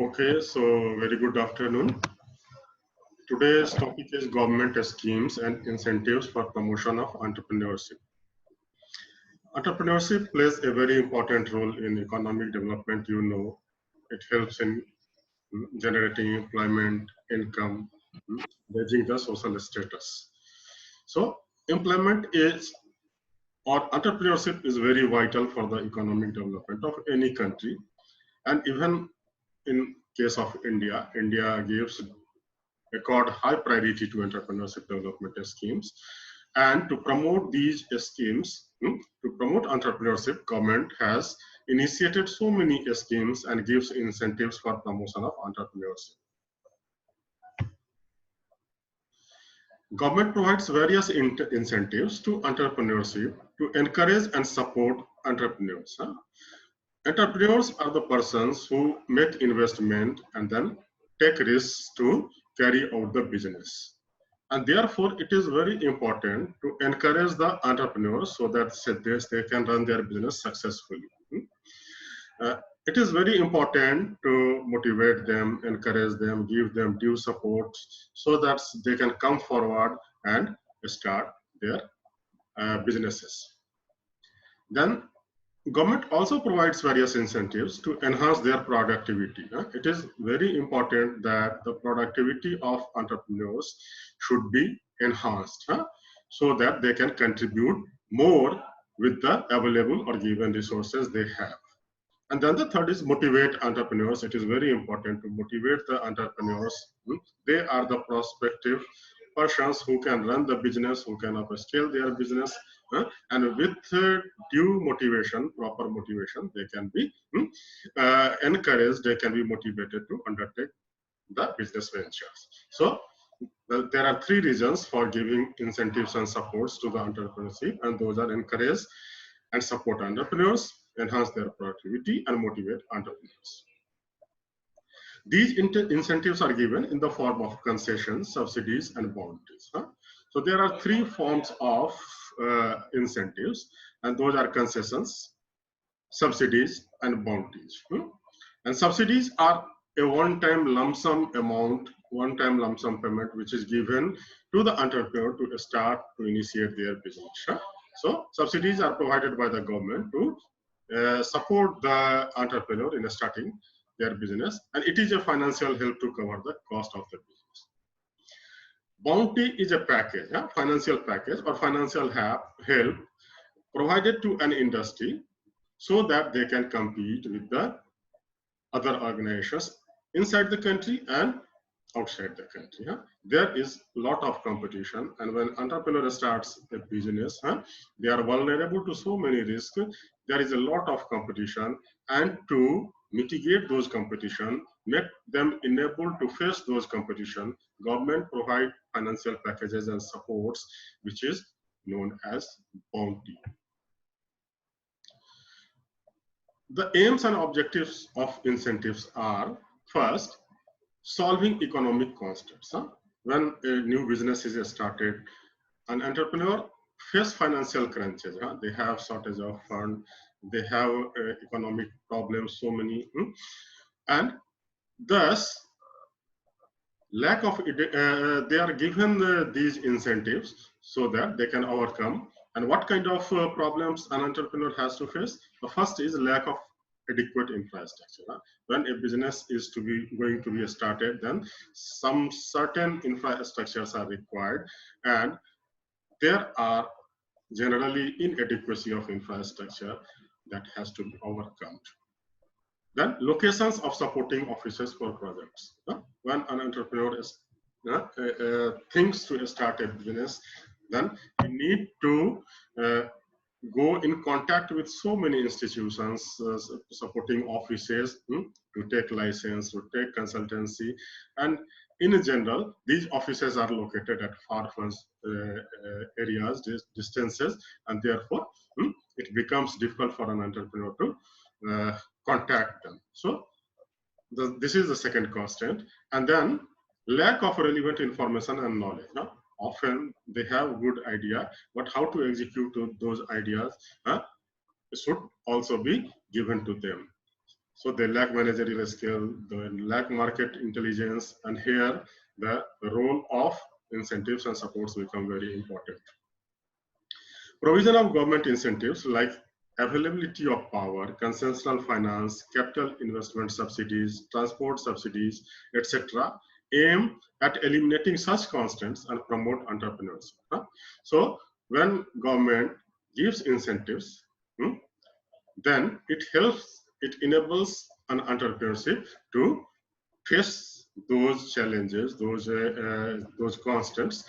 Okay, so very good afternoon. Today's topic is government schemes and incentives for promotion of entrepreneurship. Entrepreneurship plays a very important role in economic development, you know. It helps in generating employment, income, raising the social status. So employment is or entrepreneurship is very vital for the economic development of any country. And even in case of India, India gives accord high priority to entrepreneurship development schemes. And to promote these schemes, to promote entrepreneurship, government has initiated so many schemes and gives incentives for promotion of entrepreneurship. Government provides various incentives to entrepreneurship to encourage and support entrepreneurs. Entrepreneurs are the persons who make investment and then take risks to carry out the business. And therefore, it is very important to encourage the entrepreneurs so that they can run their business successfully. It is very important to motivate them, encourage them, give them due support so that they can come forward and start their businesses. Then government also provides various incentives to enhance their productivity. It is very important that the productivity of entrepreneurs should be enhanced so that they can contribute more with the available or given resources they have. And then the third is motivate entrepreneurs. It is very important to motivate the entrepreneurs. They are the prospective persons who can run the business, who can upscale their business, and with due motivation, proper motivation, they can be encouraged, they can be motivated to undertake the business ventures. So there are three reasons for giving incentives and supports to the entrepreneurship, and those are encourage and support entrepreneurs, enhance their productivity, and motivate entrepreneurs. These incentives are given in the form of concessions, subsidies, and bounties. So there are three forms of incentives, and those are concessions, subsidies, and bounties. And subsidies are a one-time lump sum amount, one-time lump sum payment, which is given to the entrepreneur to start to initiate their business. So subsidies are provided by the government to support the entrepreneur in starting their business, and it is a financial help to cover the cost of the business. Bounty is a package, financial package or financial help provided to an industry so that they can compete with the other organizations inside the country and outside the country. There is a lot of competition, and when entrepreneur starts a business, they are vulnerable to so many risks. There is a lot of competition, and to mitigate those competition, make them enabled to face those competition, government provide financial packages and supports, which is known as bounty. The aims and objectives of incentives are, first, solving economic constraints. When a new business is started, an entrepreneur face financial crunches. They have shortage of fund, they have economic problems, so many, and thus lack of they are given these incentives so that they can overcome. And what kind of problems an entrepreneur has to face? The first is lack of adequate infrastructure. When a business is going to be started, then some certain infrastructures are required, and there are generally inadequacy of infrastructure that has to be overcome. Then locations of supporting offices for projects. When an entrepreneur is thinks to start a business, then you need to go in contact with so many institutions, supporting offices to take license, to take consultancy, and in general, these offices are located at far-flung areas, distances, and therefore it becomes difficult for an entrepreneur to contact them. So this is the second constraint. And then lack of relevant information and knowledge. Often they have good idea, but how to execute those ideas should also be given to them. So they lack managerial skill, they lack market intelligence, and here the role of incentives and supports become very important. Provision of government incentives like availability of power, concessional finance, capital investment subsidies, transport subsidies, etc., aim at eliminating such constraints and promote entrepreneurship. So when government gives incentives, then it helps, it enables an entrepreneurship to face those challenges, those constants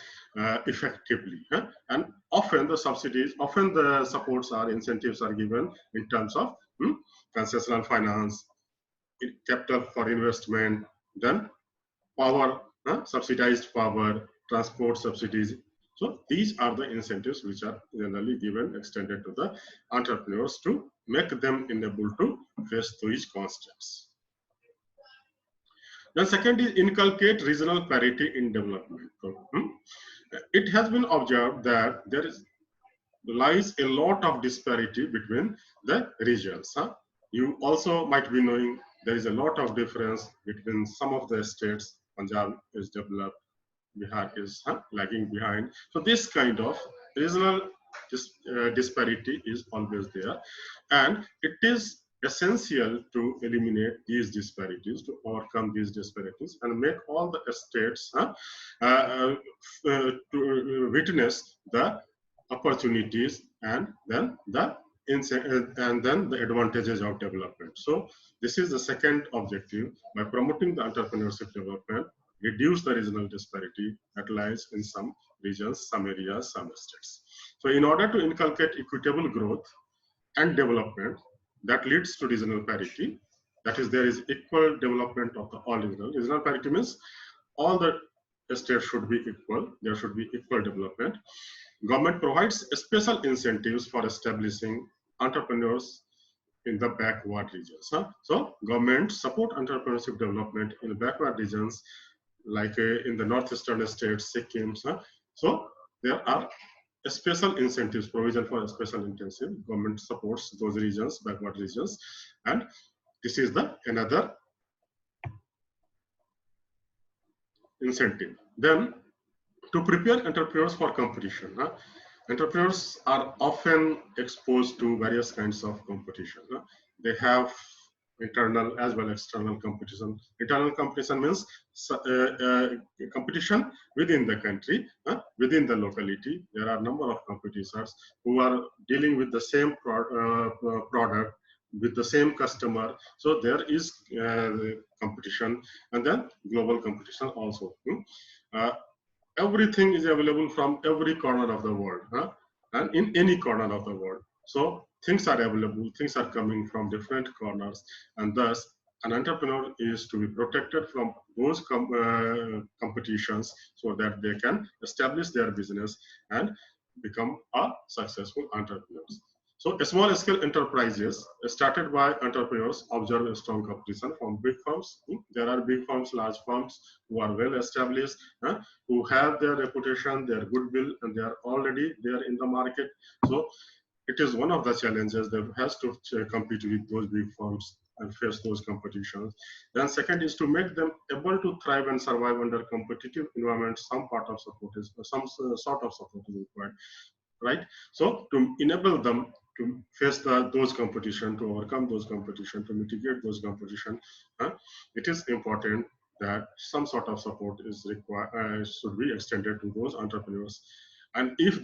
effectively. And often the subsidies, often the supports or incentives are given in terms of concessional finance, capital for investment, then power, subsidized power, transport subsidies. So these are the incentives which are generally given, extended to the entrepreneurs to make them enabled to face these constants. The second is inculcate regional parity in development. It has been observed that there lies a lot of disparity between the regions. You also might be knowing there is a lot of difference between some of the states. Punjab is developed, Bihar is lagging behind. So this kind of regional disparity is always there, and it is essential to eliminate these disparities, to overcome these disparities, and make all the states to witness the opportunities and then the advantages of development. So this is the second objective. By promoting the entrepreneurship development, reduce the regional disparity that lies in some regions, some areas, some states. So in order to inculcate equitable growth and development that leads to regional parity, that is, there is equal development of the all regional. Regional parity means all the states should be equal, there should be equal development. Government provides special incentives for establishing entrepreneurs in the backward regions. So government support entrepreneurship development in the backward regions, like in the northeastern states, Sikkim. So there are special incentives, provision for special intensive. Government supports those regions, backward regions, and this is the another incentive. Then to prepare entrepreneurs for competition. Entrepreneurs are often exposed to various kinds of competition. They have internal as well as external competition. Internal competition means competition within the country, within the locality. There are a number of competitors who are dealing with the same product, with the same customer. So there is competition, and then global competition also. Everything is available from every corner of the world, and in any corner of the world. So things are available, things are coming from different corners, and thus an entrepreneur is to be protected from those competitions so that they can establish their business and become a successful entrepreneurs. So small scale enterprises started by entrepreneurs observe a strong competition from big firms. There are big firms, large firms who are well established, who have their reputation, their goodwill, and they are already there in the market. So it is one of the challenges that has to compete with those big firms and face those competitions. Then second is to make them able to thrive and survive under competitive environment. Some part of support is, some sort of support is required, right? So to enable them to face those competition, to overcome those competition, to mitigate those competition, it is important that some sort of support is required, should be extended to those entrepreneurs. And if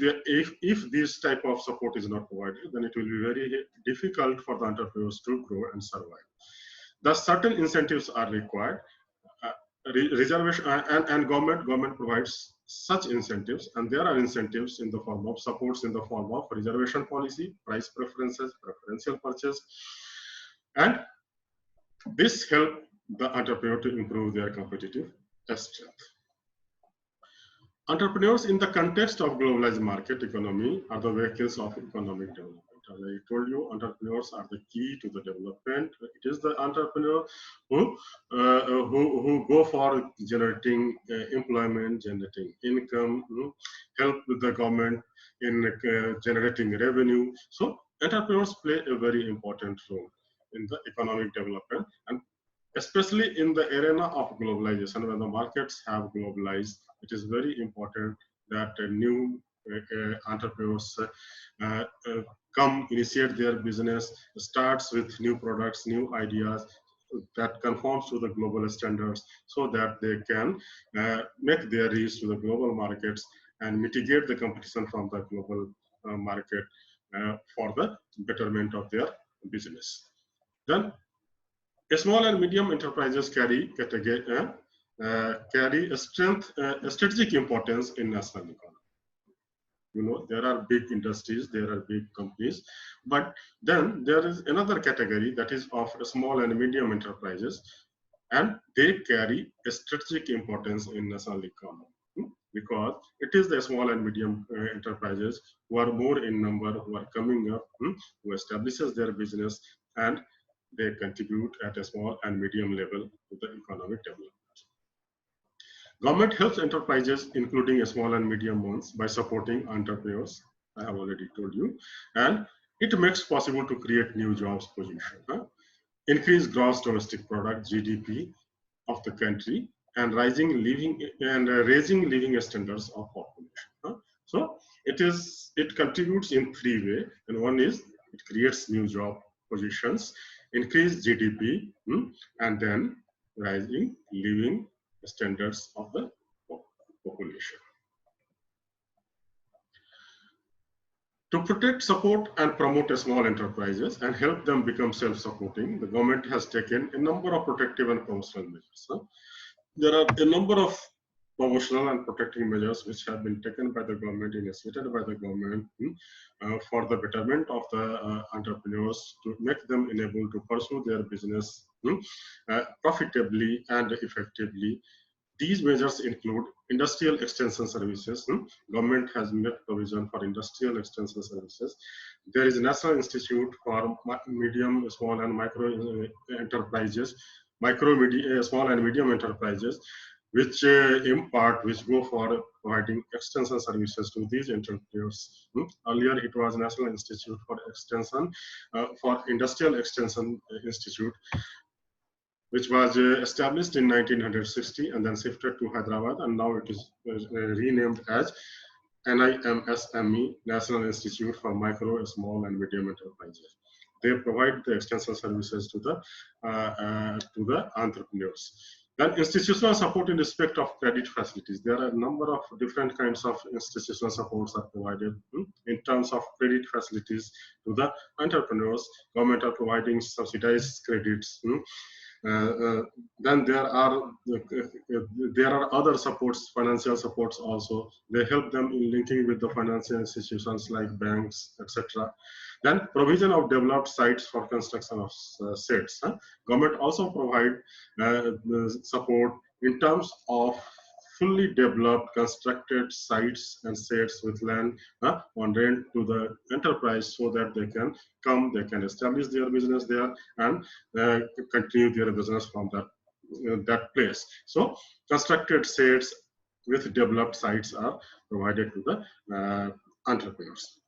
this type of support is not provided, then it will be very difficult for the entrepreneurs to grow and survive. Thus, certain incentives are required. Reservation and government provides such incentives, and there are incentives in the form of supports in the form of reservation policy, price preferences, preferential purchase, and this help the entrepreneur to improve their competitive strength. Entrepreneurs in the context of globalized market economy are the vehicles of economic development. As I told you, entrepreneurs are the key to the development. It is the entrepreneur who go for generating employment, generating income, help with the government in generating revenue. So entrepreneurs play a very important role. in the economic development, and especially in the arena of globalization, when the markets have globalized, it is very important that new entrepreneurs uh, uh, come initiate their business, starts with new products, new ideas that conforms to the global standards, so that they can make their reach to the global markets and mitigate the competition from the global market for the betterment of their business. Then small and medium enterprises carry a strategic importance in national economy. You know, there are big industries, there are big companies, but then there is another category that is of small and medium enterprises, and they carry a strategic importance in national economy, because it is the small and medium enterprises who are more in number, who are coming up, who establishes their business, and they contribute at a small and medium level to the economic development. Government helps enterprises, including small and medium ones, by supporting entrepreneurs. I have already told you, and it makes possible to create new jobs position, increase gross domestic product (GDP) of the country, and raising living standards of population. So it contributes in three ways, and one is it creates new job positions, increase GDP, and then rising living standards of the population. To protect, support, and promote small enterprises and help them become self-supporting, the government has taken a number of protective and promotional measures. There are a number of promotional and protecting measures which have been taken by the government, initiated by the government, for the betterment of the entrepreneurs, to make them enabled to pursue their business profitably and effectively. These measures include industrial extension services. Government has made provision for industrial extension services. There is a National Institute for Medium, Small and Micro Enterprises, Small and Medium Enterprises, which which go for providing extension services to these entrepreneurs. Earlier, it was National Institute for Extension, for Industrial Extension Institute, which was established in 1960 and then shifted to Hyderabad, and now it is renamed as NIMSME, National Institute for Micro, Small and Medium Enterprises. They provide the extension services to the entrepreneurs. Then institutional support in respect of credit facilities. There are a number of different kinds of institutional supports are provided in terms of credit facilities to the entrepreneurs. Government are providing subsidized credits. Then there are other supports, financial supports also. They help them in linking with the financial institutions like banks, etc. Then provision of developed sites for construction of sets. Government also provide support in terms of fully developed constructed sites and sets with land on rent to the enterprise, so that they can come, they can establish their business there and continue their business from that place. So constructed sets with developed sites are provided to the entrepreneurs.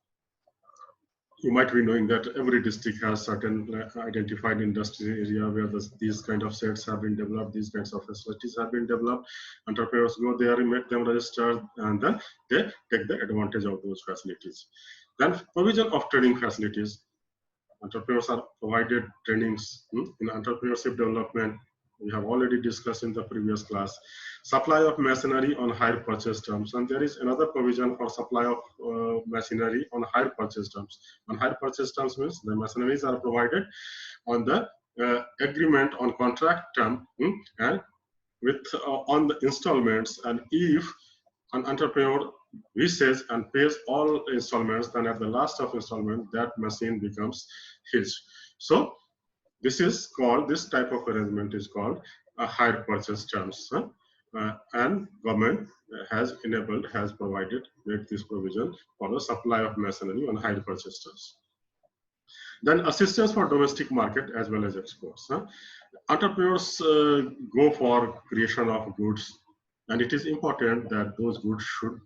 You might be knowing that every district has certain identified industry area where these kind of sets have been developed, these kinds of facilities have been developed. Entrepreneurs go there and make them register, and then they take the advantage of those facilities. Then provision of training facilities. Entrepreneurs are provided trainings in entrepreneurship development. We have already discussed in the previous class. Supply of machinery on hire purchase terms, and there is another provision for supply of machinery on hire purchase terms. On hire purchase terms means the machineries are provided on the agreement on contract term and with on the installments, and if an entrepreneur wishes and pays all installments, then at the last of installment that machine becomes his. So this type of arrangement is called a hire purchase terms, and government has provided, made this provision for the supply of machinery on hire purchase terms. Then assistance for domestic market as well as exports. Entrepreneurs go for creation of goods, and it is important that those goods should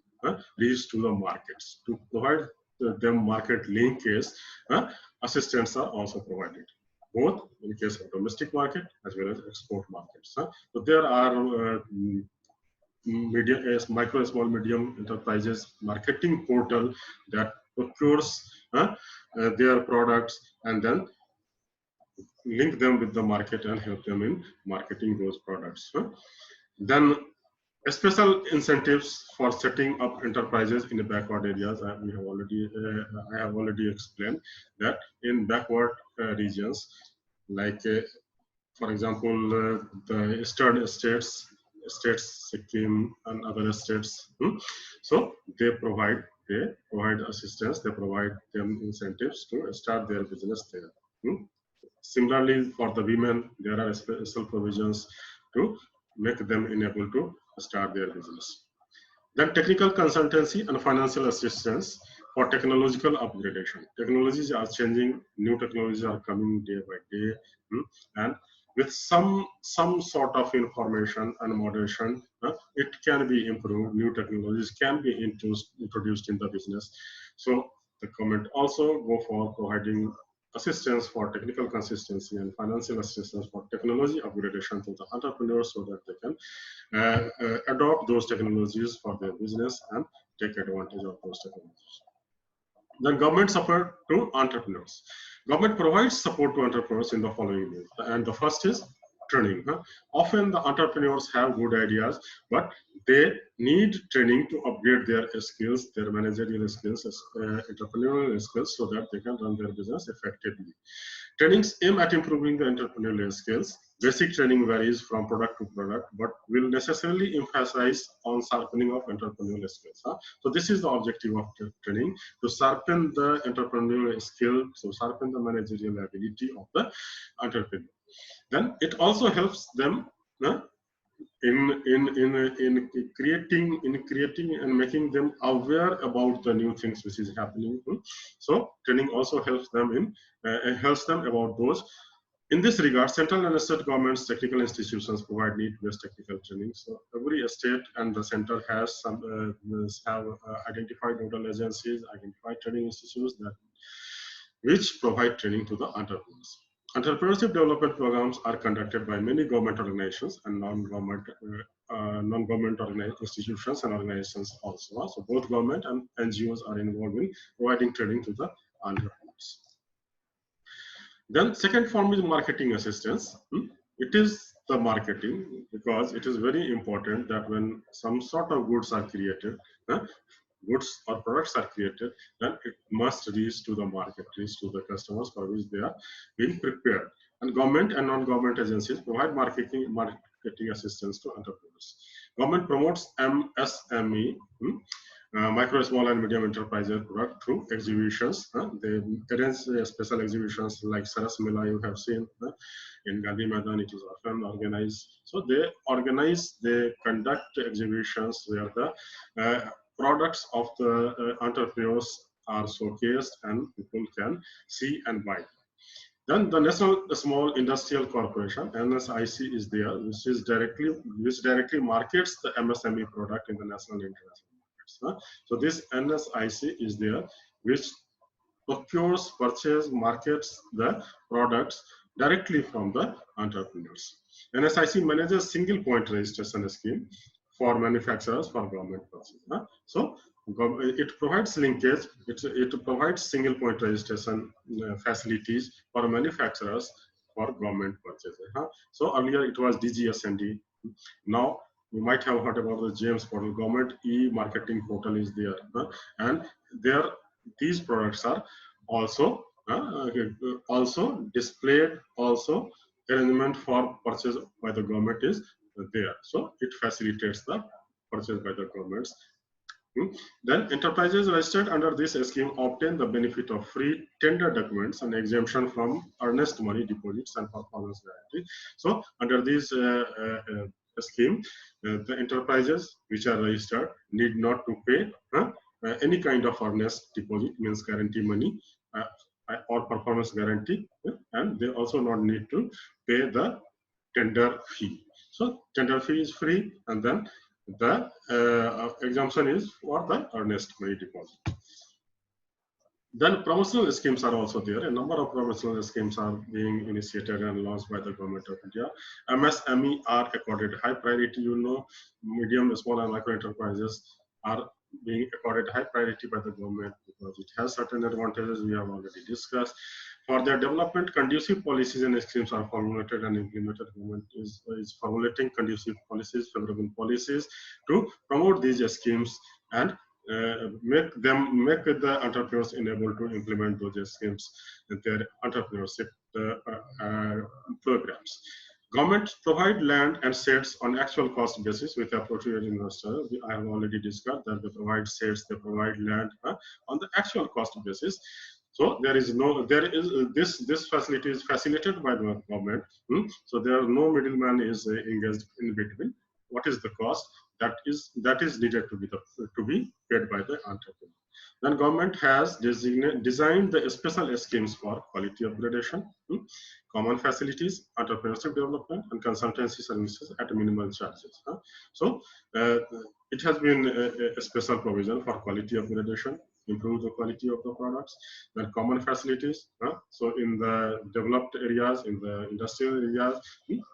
reach to the markets. To provide them market linkage, assistance are also provided. both in case of domestic market as well as export markets. So there are micro, small, medium enterprises marketing portal that procures their products and then link them with the market and help them in marketing those products. Then special incentives for setting up enterprises in the backward areas. I have already explained that in backward regions, like for example, the eastern states, Sikkim and other states. So they provide assistance, they provide them incentives to start their business there. Similarly, for the women, there are special provisions to make them enable to start their business. Then technical consultancy and financial assistance for technological upgradation. Technologies are changing, new technologies are coming day by day, and with some sort of information and moderation, it can be improved. New technologies can be introduced in the business. So the government also go for providing assistance for technical consistency and financial assistance for technology upgradation to the entrepreneurs so that they can adopt those technologies for their business and take advantage of those technologies. Then government support to entrepreneurs. Government provides support to entrepreneurs in the following ways. And the first is training. Often the entrepreneurs have good ideas, but they need training to upgrade their skills, their managerial skills, entrepreneurial skills, so that they can run their business effectively. Trainings aim at improving the entrepreneurial skills. Basic training varies from product to product, but will necessarily emphasize on sharpening of entrepreneurial skills. So this is the objective of training, to sharpen the entrepreneurial skill, so sharpen the managerial ability of the entrepreneur. Then it also helps them in creating and making them aware about the new things which is happening. So training also helps them about those. In this regard, central and state governments, technical institutions provide need-based technical training. So every state and the center has identified nodal agencies, identified training institutes which provide training to the entrepreneurs. Entrepreneurship development programs are conducted by many government organizations and non-government institutions and organizations also. So both government and NGOs are involved in providing training to the entrepreneurs. Then second form is marketing assistance. It is the marketing, because it is very important that when some sort of goods are created, goods or products are created, then it must reach to the market, reach to the customers for which they are being prepared. And government and non-government agencies provide marketing assistance to entrepreneurs. Government promotes MSME, micro, small and medium enterprises product through exhibitions. They arrange special exhibitions like Saras Mela you have seen in Gandhi Maidan. It is often organized. So they conduct exhibitions where the products of the entrepreneurs are showcased and people can see and buy. Then the National Small Industrial Corporation (NSIC) is there, which directly markets the MSME product in the national and international markets. So this NSIC is there, which procures, purchases, markets the products directly from the entrepreneurs. NSIC manages single point registration scheme for manufacturers for government purposes. So it provides linkage, it provides single point registration facilities for manufacturers for government purchases. So earlier it was DGSND. Now you might have heard about the James portal. Government e-marketing portal is there, and there these products are also displayed. Also arrangement for purchase by the government is there, so it facilitates the purchase by the governments. Then enterprises registered under this scheme obtain the benefit of free tender documents and exemption from earnest money deposits and performance guarantee. So under this scheme, the enterprises which are registered need not to pay any kind of earnest deposit, means guarantee money, or performance guarantee, and they also not need to pay the tender fee. So tender fee is free, and then the exemption is for the earnest money deposit. Then promotional schemes are also there. A number of promotional schemes are being initiated and launched by the government of India. MSME are accorded high priority. You know, medium, small, and micro enterprises are being accorded high priority by the government because it has certain advantages we have already discussed. For their development, conducive policies and schemes are formulated and implemented. Government is formulating conducive policies, favorable policies to promote these schemes and make the entrepreneurs enabled to implement those schemes in their entrepreneurship programs. Government provide land and sets on actual cost basis with appropriate investor. I have already discussed that they provide sets, they provide land on the actual cost basis. So there is this facility is facilitated by the government. So there are no middleman is engaged in between. What is the cost that is needed to be paid by the entrepreneur? Then government has designed the special schemes for quality upgradation, common facilities, entrepreneurship development, and consultancy services at minimal charges. So it has been a special provision for quality upgradation, improve the quality of the products, then common facilities. So in the developed areas, in the industrial areas,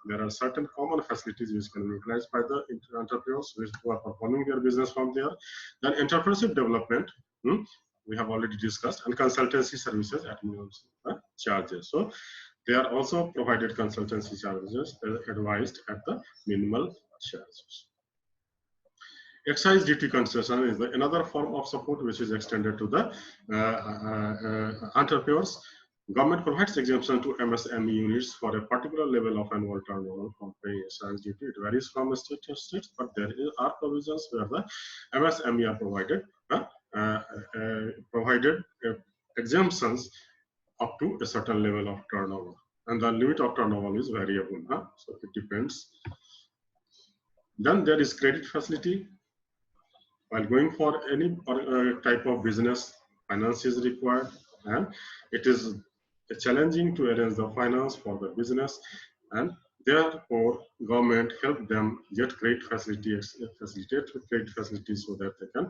there are certain common facilities which can be utilized by the entrepreneurs who are performing their business from there. Then entrepreneurship development, we have already discussed, and consultancy services at minimum charges. So they are also provided consultancy services advised at the minimal charges. Excise duty concession is another form of support which is extended to the entrepreneurs. Government provides exemption to MSME units for a particular level of annual turnover from paying excise duty. It varies from state to state, but there are provisions where the MSME are provided exemptions up to a certain level of turnover, and the limit of turnover is variable. So it depends. Then there is credit facility. While going for any type of business, finance is required, and it is challenging to arrange the finance for the business, and therefore government help them get credit facilitate credit facilities so that they can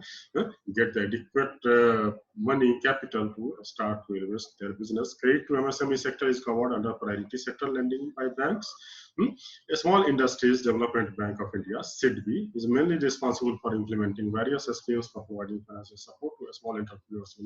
get the adequate money capital to start to invest their business. Credit to MSME sector is covered under priority sector lending by banks. A small industries development bank of India, SGIDT, is mainly responsible for implementing various schemes for providing financial support to small entrepreneurs.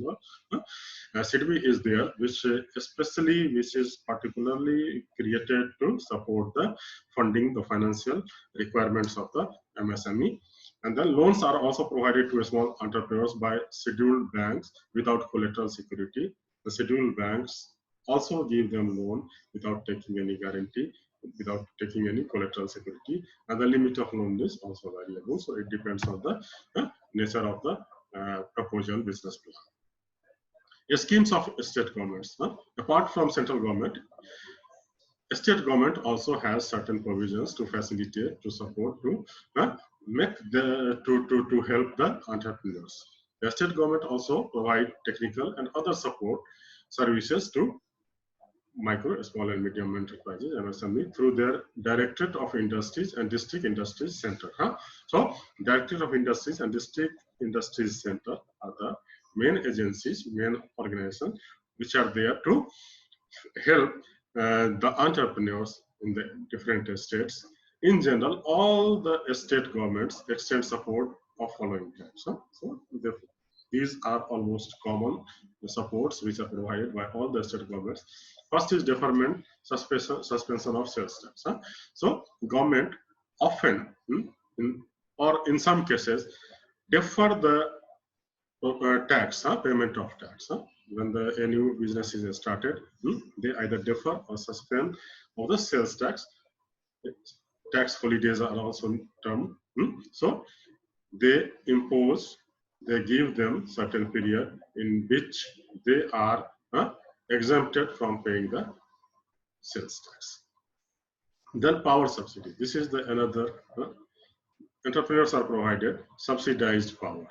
SGIDT is there, which is particularly created to support the funding, the financial requirements of the MSME. And then loans are also provided to small entrepreneurs by scheduled banks without collateral security. The scheduled banks also give them loan without taking any guarantee, without taking any collateral security, and the limit of loan is also variable. So it depends on the nature of the proposal business plan. Schemes of state governments. Apart from central government, state government also has certain provisions to facilitate, to support, to make to help the entrepreneurs. The state government also provide technical and other support services to micro, small, and medium enterprises (MSME) through their Directorate of Industries and District Industries Center. So, Directorate of Industries and District Industries Center are the main agencies, main organizations which are there to help the entrepreneurs in the different states. In general, all the state governments extend support of following types. So these are almost common supports which are provided by all the state governments. First is deferment, suspension of sales tax. So government often, or in some cases, defer the payment of tax. When a new business is started, they either defer or suspend of the sales tax. Tax holidays are also termed. So they give them certain period in which they are exempted from paying the sales tax. Then power subsidy. This is the another. Entrepreneurs are provided subsidized power.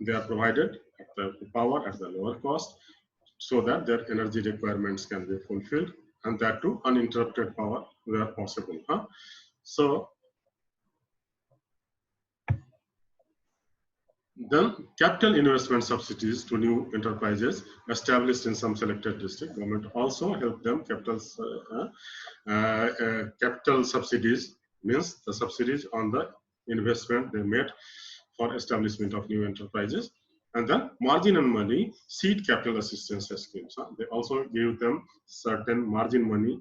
They are provided the power at the lower cost so that their energy requirements can be fulfilled, and that too uninterrupted power where possible. So Then capital investment subsidies to new enterprises established in some selected district. Government also help them capital subsidies means the subsidies on the investment they made for establishment of new enterprises. And then margin and money seed capital assistance schemes. They also give them certain margin money,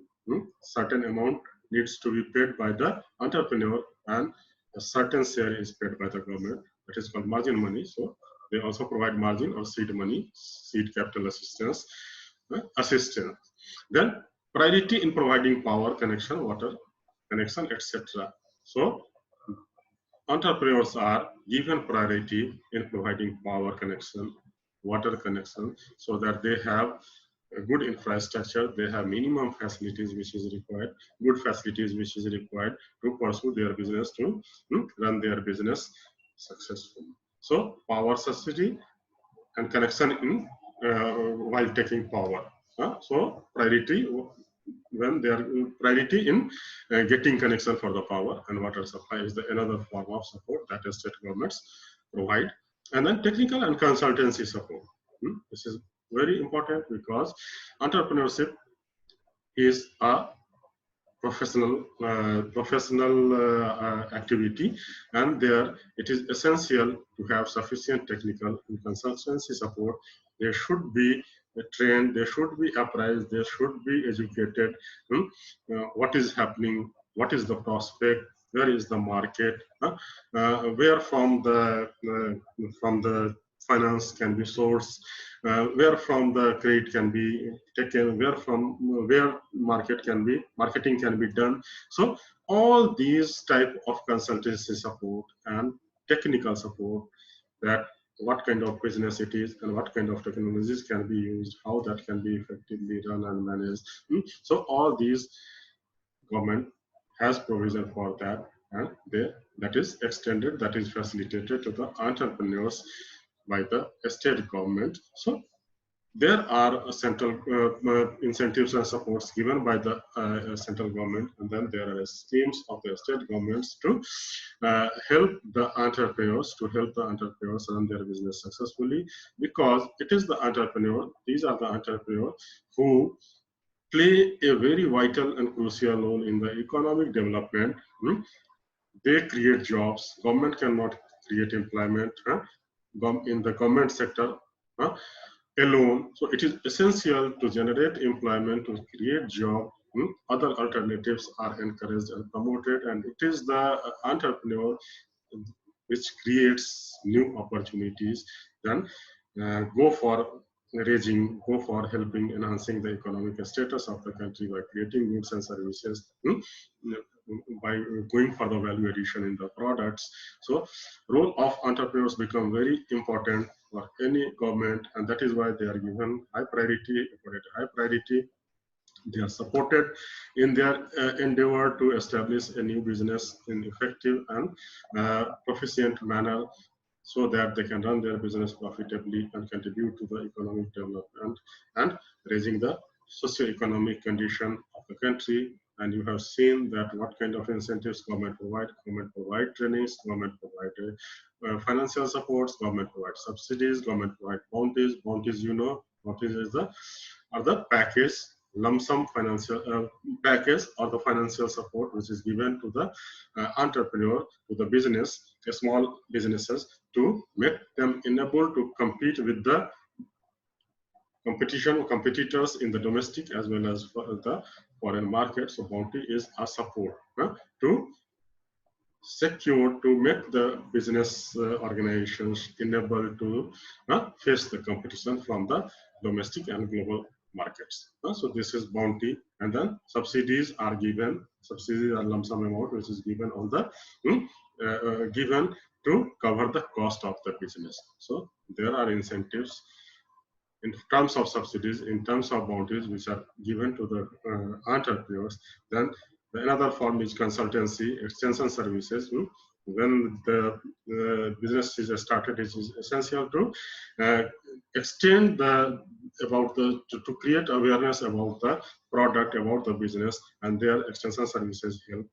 certain amount needs to be paid by the entrepreneur and a certain share is paid by the government. That is called margin money. So they also provide margin or seed money, seed capital assistance. Then priority in providing power connection, water connection, etc. So entrepreneurs are given priority in providing power connection, water connection, so that they have a good infrastructure, they have minimum facilities which is required, good facilities which is required to pursue their business, to run their business successfully. So power subsidy and connection in while taking power. So priority when they are priority in getting connection for the power and water supply is another form of support that state governments provide. And then technical and consultancy support. This is very important because entrepreneurship is a professional activity, and there it is essential to have sufficient technical and consultancy support. They should be trained, they should be apprised, they should be educated. What is happening, what is the prospect, where is the market, where from the finance can be sourced, where from the credit can be taken, where marketing can be done. So all these type of consultancy support and technical support, that what kind of business it is and what kind of technologies can be used, how that can be effectively run and managed. So all these government has provision for that, and that is extended, that is facilitated to the entrepreneurs by the state government. So there are central incentives and supports given by the central government, and then there are schemes of the state governments to help the entrepreneurs, run their business successfully, because it is the entrepreneur, these are the entrepreneurs who play a very vital and crucial role in the economic development. They create jobs. Government cannot create employment in the government sector alone. So it is essential to generate employment, to create job. Other alternatives are encouraged and promoted, and it is the entrepreneur which creates new opportunities. Then go for go for helping enhancing the economic status of the country by creating goods and services, by going for the value addition in the products. So role of entrepreneurs become very important for any government, and that is why they are given high priority. High priority, they are supported in their endeavor to establish a new business in effective and proficient manner, so that they can run their business profitably and contribute to the economic development and raising the socio-economic condition of the country. And you have seen that what kind of incentives government provide. Government provide trainings, government provide financial supports, government provide subsidies, government provide bounties. Bounties, bounties is the package, lump sum financial package or the financial support which is given to the entrepreneur, to the business, small businesses, to make them enabled to compete with the competitors in the domestic as well as for the foreign market. So bounty is a support to secure, to make the business organizations enabled to face the competition from the domestic and global markets. So this is bounty, and then subsidies are given. Subsidies are lump sum amount which is given on the given to cover the cost of the business. So there are incentives in terms of subsidies, in terms of bounties which are given to the entrepreneurs. Then another form is consultancy, extension services. When the business is started, it is essential to extend to create awareness about the product, about the business, and their extension services help.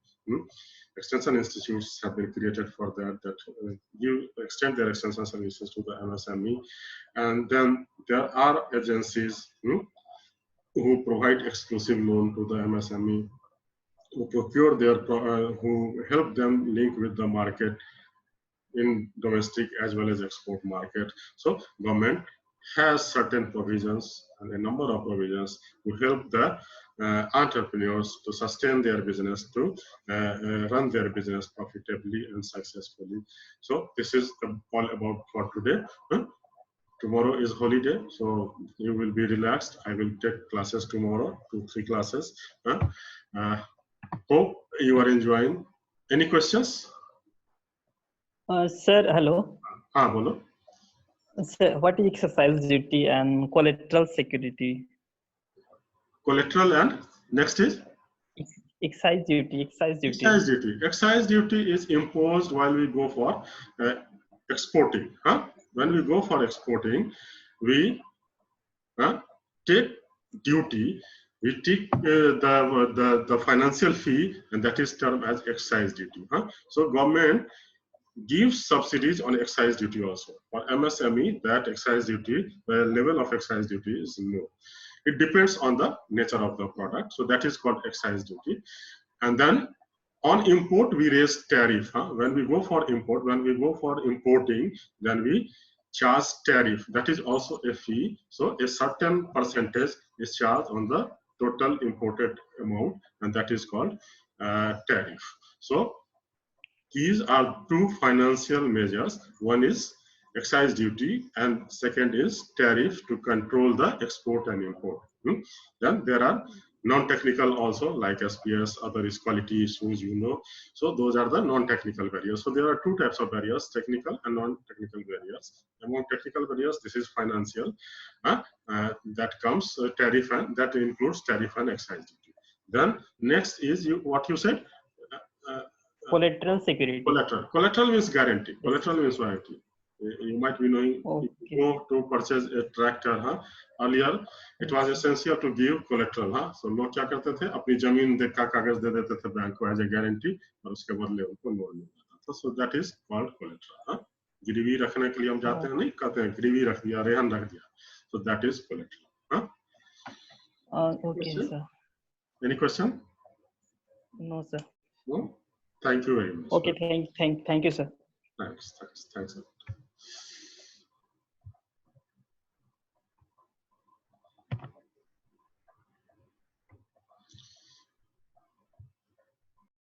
extension institutes have been created for that you extend their extension services to the MSME. And then there are agencies who provide exclusive loan to the MSME, who procure who help them link with the market in domestic as well as export market. So government has certain provisions and a number of provisions to help the entrepreneurs to sustain their business, to run their business profitably and successfully. So this is all about for today. Tomorrow is holiday, so you will be relaxed. I will take classes tomorrow, 2-3 classes. Hope you are enjoying. Any questions? Sir, hello. Bolo. Sir, what is exercise duty and collateral security? Collateral and next is? Excise duty. Excise duty. Excise duty is imposed while we go for exporting. When we go for exporting, we take duty. We take the financial fee, and that is termed as excise duty. So government gives subsidies on excise duty also. For MSME, that excise duty, the level of excise duty is low. It depends on the nature of the product. So that is called excise duty. And then on import, we raise tariff. When we go for import, when we go for importing, then we charge tariff. That is also a fee. So a certain percentage is charged on the total imported amount, and that is called tariff. So these are two financial measures. One is excise duty and second is tariff to control the export and import. Then there are non-technical also, like SPS, other is quality issues, So those are the non-technical barriers. So there are two types of barriers, technical and non-technical barriers. Among technical barriers, this is financial. That comes tariff, and that includes tariff and excise duty. Then next is what you said? Collateral security. Collateral means guarantee. Collateral means warranty. You might be knowing, if you go to purchase a tractor, earlier it was essential to give collateral. So लोग क्या करते थे, अपनी जमीन का कागज दे देते थे बैंक को as a guarantee, और उसके बदले उनको लोन मिलता था. So that is called collateral. गिरवी रखने के लिए हम जाते हैं, नहीं कहते हैं गिरवी रख दिया, रेहन रख दिया. So that is collateral. Okay, sir. Any question? No, sir. No. Thank you very much. Okay, thank you, sir. Thanks.